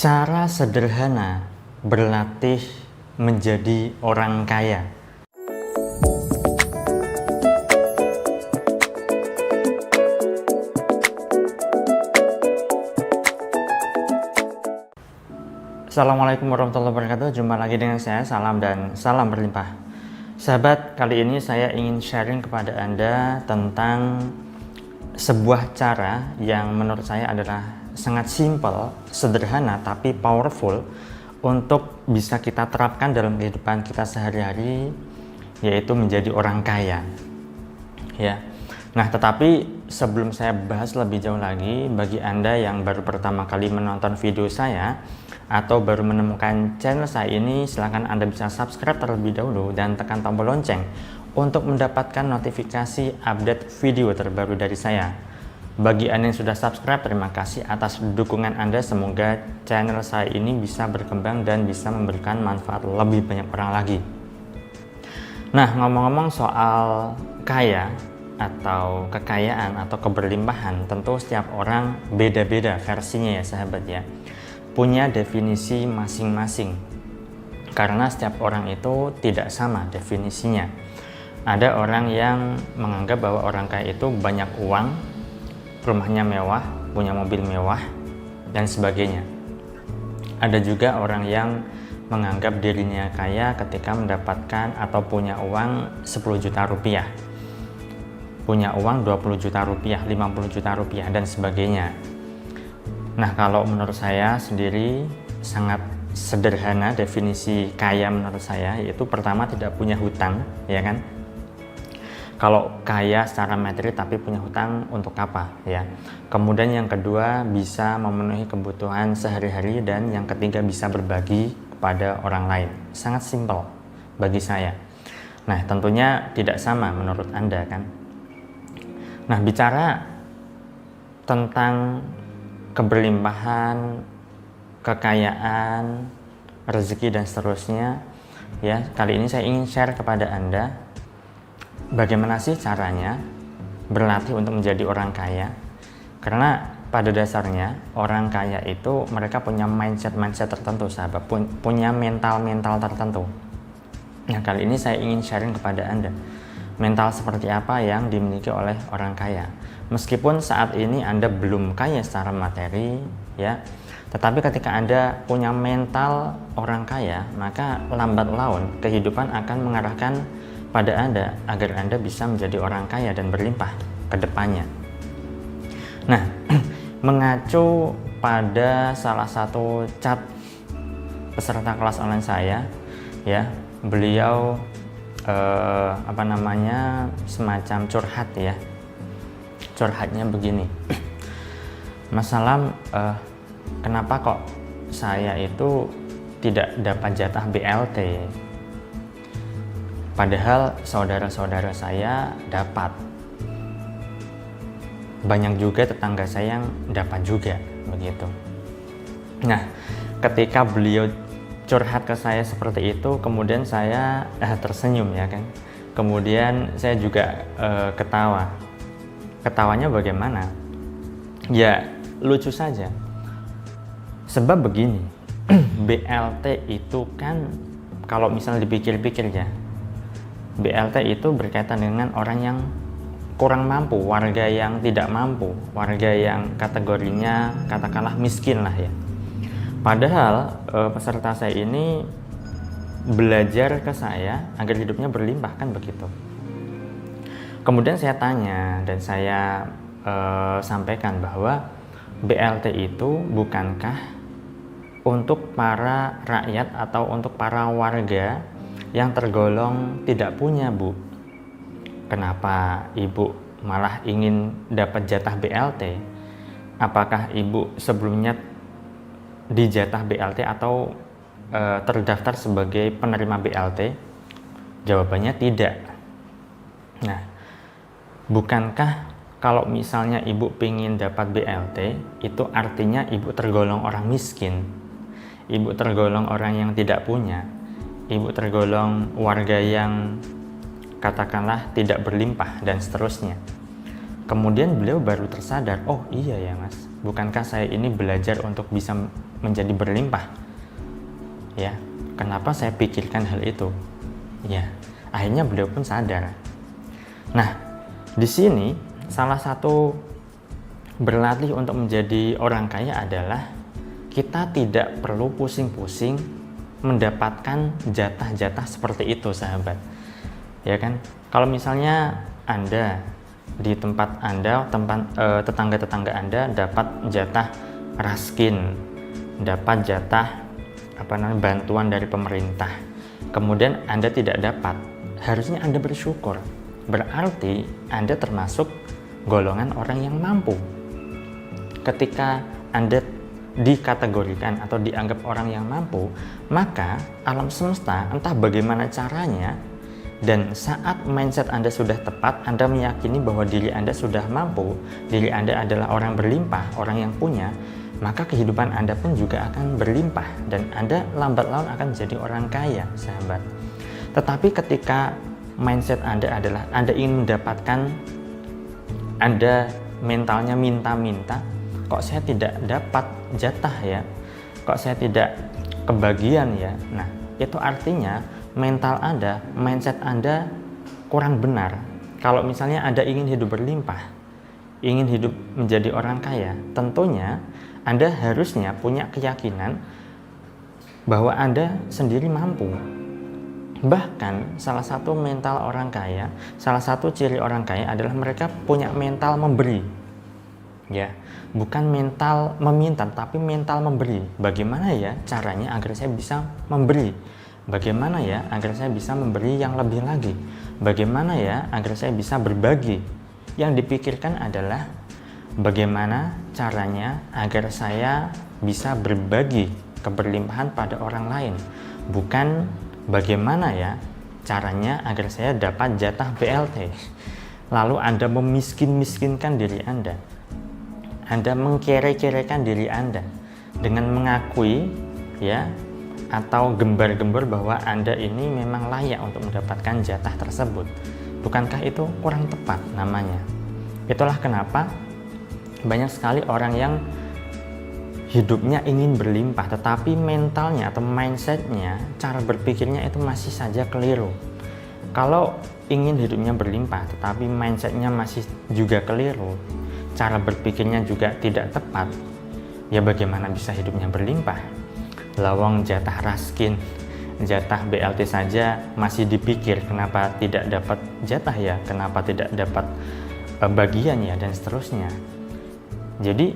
Cara sederhana berlatih menjadi orang kaya. Assalamualaikum warahmatullahi wabarakatuh. Jumpa lagi dengan saya, salam dan salam berlimpah. Sahabat, kali ini saya ingin sharing kepada Anda tentang sebuah cara yang menurut saya adalah sangat simple, sederhana, tapi powerful untuk bisa kita terapkan dalam kehidupan kita sehari-hari, yaitu menjadi orang kaya. Ya. Nah, tetapi sebelum saya bahas lebih jauh lagi, bagi Anda yang baru pertama kali menonton video saya atau baru menemukan channel saya ini, silahkan Anda bisa subscribe terlebih dahulu dan tekan tombol lonceng untuk mendapatkan notifikasi update video terbaru dari saya. Bagi Anda yang sudah subscribe, terima kasih atas dukungan Anda. Semoga channel saya ini bisa berkembang dan bisa memberikan manfaat lebih banyak orang lagi. Nah, ngomong-ngomong soal kaya atau kekayaan atau keberlimpahan, tentu setiap orang beda-beda versinya ya sahabat ya. Punya definisi masing-masing. Karena setiap orang itu tidak sama definisinya. Ada orang yang menganggap bahwa orang kaya itu banyak uang, rumahnya mewah, punya mobil mewah, dan sebagainya. Ada juga orang yang menganggap dirinya kaya ketika mendapatkan atau punya uang 10 juta rupiah, punya uang 20 juta rupiah, 50 juta rupiah, dan sebagainya. Nah, kalau menurut saya sendiri sangat sederhana definisi kaya menurut saya, yaitu pertama tidak punya hutang, ya kan? Kalau kaya secara materi tapi punya hutang untuk apa ya. Kemudian yang kedua bisa memenuhi kebutuhan sehari-hari, dan yang ketiga bisa berbagi kepada orang lain. Sangat simpel bagi saya. Nah, tentunya tidak sama menurut Anda kan. Nah, bicara tentang keberlimpahan, kekayaan, rezeki dan seterusnya ya, kali ini saya ingin share kepada Anda bagaimana sih caranya berlatih untuk menjadi orang kaya. Karena pada dasarnya orang kaya itu mereka punya mindset tertentu sahabat, punya mental tertentu. Nah, kali ini saya ingin sharing kepada Anda mental seperti apa yang dimiliki oleh orang kaya. Meskipun saat ini Anda belum kaya secara materi ya, tetapi ketika Anda punya mental orang kaya, maka lambat laun kehidupan akan mengarahkan pada Anda agar Anda bisa menjadi orang kaya dan berlimpah ke depannya. Nah, mengacu pada salah satu chat peserta kelas online saya ya, beliau semacam curhat ya. Curhatnya begini. Mas Salam, kenapa kok saya itu tidak dapat jatah BLT? Padahal saudara-saudara saya dapat. Banyak juga tetangga saya yang dapat juga, begitu. Nah, ketika beliau curhat ke saya seperti itu, kemudian saya tersenyum ya kan. Kemudian saya juga ketawa. Ketawanya bagaimana? Ya, lucu saja. Sebab begini, BLT itu kan kalau misalnya dipikir-pikir ya, BLT itu berkaitan dengan orang yang kurang mampu, warga yang tidak mampu, warga yang kategorinya katakanlah miskin lah ya. Padahal peserta saya ini belajar ke saya agar hidupnya berlimpah kan begitu. Kemudian saya tanya dan saya sampaikan bahwa BLT itu bukankah untuk para rakyat atau untuk para warga yang tergolong tidak punya, Bu? Kenapa Ibu malah ingin dapat jatah BLT? Apakah Ibu sebelumnya dijatah BLT atau terdaftar sebagai penerima BLT? Jawabannya tidak. Nah, bukankah kalau misalnya Ibu ingin dapat BLT, itu artinya Ibu tergolong orang miskin? Ibu tergolong orang yang tidak punya? Ibu tergolong warga yang katakanlah tidak berlimpah dan seterusnya. Kemudian beliau baru tersadar, oh iya ya Mas, Bukankah saya ini belajar untuk bisa menjadi berlimpah? Ya, kenapa saya pikirkan hal itu? Ya, akhirnya beliau pun sadar. Nah, di sini salah satu berlatih untuk menjadi orang kaya adalah kita tidak perlu pusing-pusing mendapatkan jatah-jatah seperti itu, sahabat. Ya kan? Kalau misalnya Anda di tempat Anda, tetangga-tetangga Anda dapat jatah raskin, dapat jatah bantuan dari pemerintah. Kemudian Anda tidak dapat, harusnya Anda bersyukur. Berarti Anda termasuk golongan orang yang mampu. Ketika Anda dikategorikan atau dianggap orang yang mampu, maka alam semesta entah bagaimana caranya, dan saat mindset Anda sudah tepat, Anda meyakini bahwa diri Anda sudah mampu, diri Anda adalah orang berlimpah, orang yang punya, maka kehidupan Anda pun juga akan berlimpah dan Anda lambat laun akan menjadi orang kaya, sahabat. Tetapi ketika mindset Anda adalah Anda ingin mendapatkan, Anda mentalnya minta-minta, kok saya tidak dapat jatah ya, kok saya tidak kebagian ya. Nah, itu artinya mental Anda, mindset Anda kurang benar. Kalau misalnya Anda ingin hidup berlimpah, ingin hidup menjadi orang kaya, tentunya Anda harusnya punya keyakinan bahwa Anda sendiri mampu. Bahkan salah satu mental orang kaya, salah satu ciri orang kaya adalah mereka punya mental memberi. Ya, bukan mental meminta, tapi mental memberi. Bagaimana ya caranya agar saya bisa memberi? Bagaimana ya agar saya bisa memberi yang lebih lagi? Bagaimana ya agar saya bisa berbagi? Yang dipikirkan adalah bagaimana caranya agar saya bisa berbagi keberlimpahan pada orang lain. Bukan bagaimana ya caranya agar saya dapat jatah BLT. Lalu Anda memiskin-miskinkan diri Anda. Anda mengkere-kerekan diri Anda dengan mengakui ya atau gembar-gembor bahwa Anda ini memang layak untuk mendapatkan jatah tersebut. Bukankah itu kurang tepat namanya? Itulah kenapa banyak sekali orang yang hidupnya ingin berlimpah tetapi mentalnya atau mindsetnya, cara berpikirnya itu masih saja keliru. Kalau ingin hidupnya berlimpah tetapi mindsetnya masih juga keliru, cara berpikirnya juga tidak tepat, ya bagaimana bisa hidupnya berlimpah? Lawang jatah raskin, jatah BLT saja masih dipikir, kenapa tidak dapat jatah ya, kenapa tidak dapat bagian ya, dan seterusnya. Jadi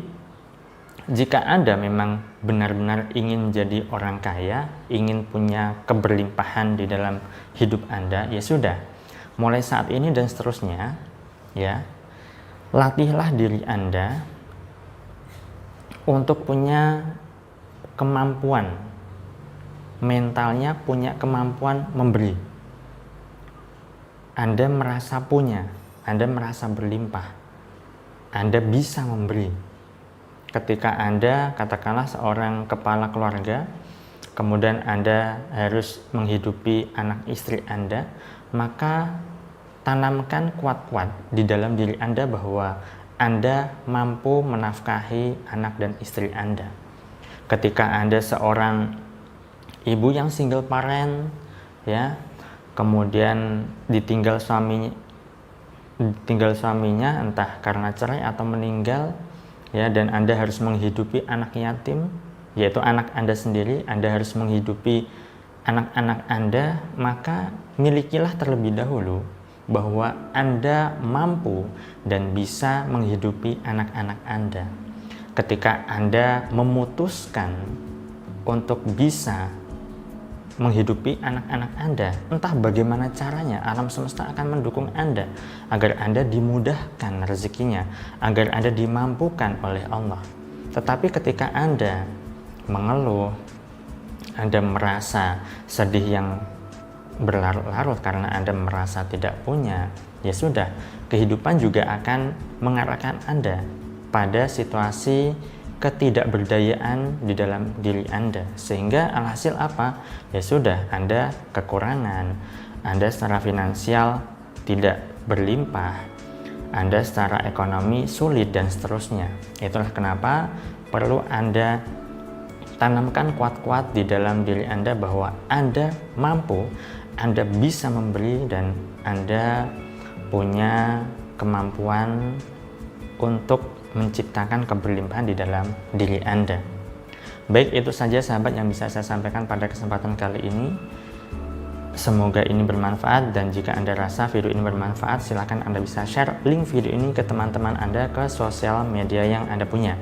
jika Anda memang benar-benar ingin menjadi orang kaya, ingin punya keberlimpahan di dalam hidup Anda, ya sudah, mulai saat ini dan seterusnya ya, latihlah diri Anda untuk punya kemampuan, mentalnya punya kemampuan memberi. Anda merasa punya, Anda merasa berlimpah, Anda bisa memberi. Ketika Anda katakanlah seorang kepala keluarga, kemudian Anda harus menghidupi anak istri Anda, maka tanamkan kuat-kuat di dalam diri Anda bahwa Anda mampu menafkahi anak dan istri Anda. Ketika Anda seorang ibu yang single parent ya, kemudian ditinggal suaminya entah karena cerai atau meninggal ya, dan Anda harus menghidupi anak yatim, yaitu anak Anda sendiri, Anda harus menghidupi anak-anak Anda, maka milikilah terlebih dahulu bahwa Anda mampu dan bisa menghidupi anak-anak Anda. Ketika Anda memutuskan untuk bisa menghidupi anak-anak Anda, entah bagaimana caranya, alam semesta akan mendukung Anda agar Anda dimudahkan rezekinya, agar Anda dimampukan oleh Allah. Tetapi ketika Anda mengeluh, Anda merasa sedih yang berlarut-larut karena Anda merasa tidak punya, ya sudah, kehidupan juga akan mengarahkan Anda pada situasi ketidakberdayaan di dalam diri Anda, sehingga alhasil apa? Ya sudah, Anda kekurangan, Anda secara finansial tidak berlimpah, Anda secara ekonomi sulit dan seterusnya. Itulah kenapa perlu Anda tanamkan kuat-kuat di dalam diri Anda bahwa Anda mampu, Anda bisa memberi, dan Anda punya kemampuan untuk menciptakan keberlimpahan di dalam diri Anda. Baik, itu saja sahabat yang bisa saya sampaikan pada kesempatan kali ini. Semoga ini bermanfaat, dan jika Anda rasa video ini bermanfaat, silakan Anda bisa share link video ini ke teman-teman Anda ke sosial media yang Anda punya.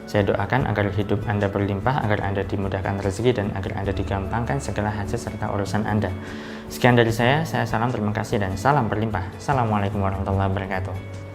Saya doakan agar hidup Anda berlimpah, agar Anda dimudahkan rezeki, dan agar Anda digampangkan segala hajat serta urusan Anda. Sekian dari saya salam, terima kasih, dan salam berlimpah. Assalamualaikum warahmatullahi wabarakatuh.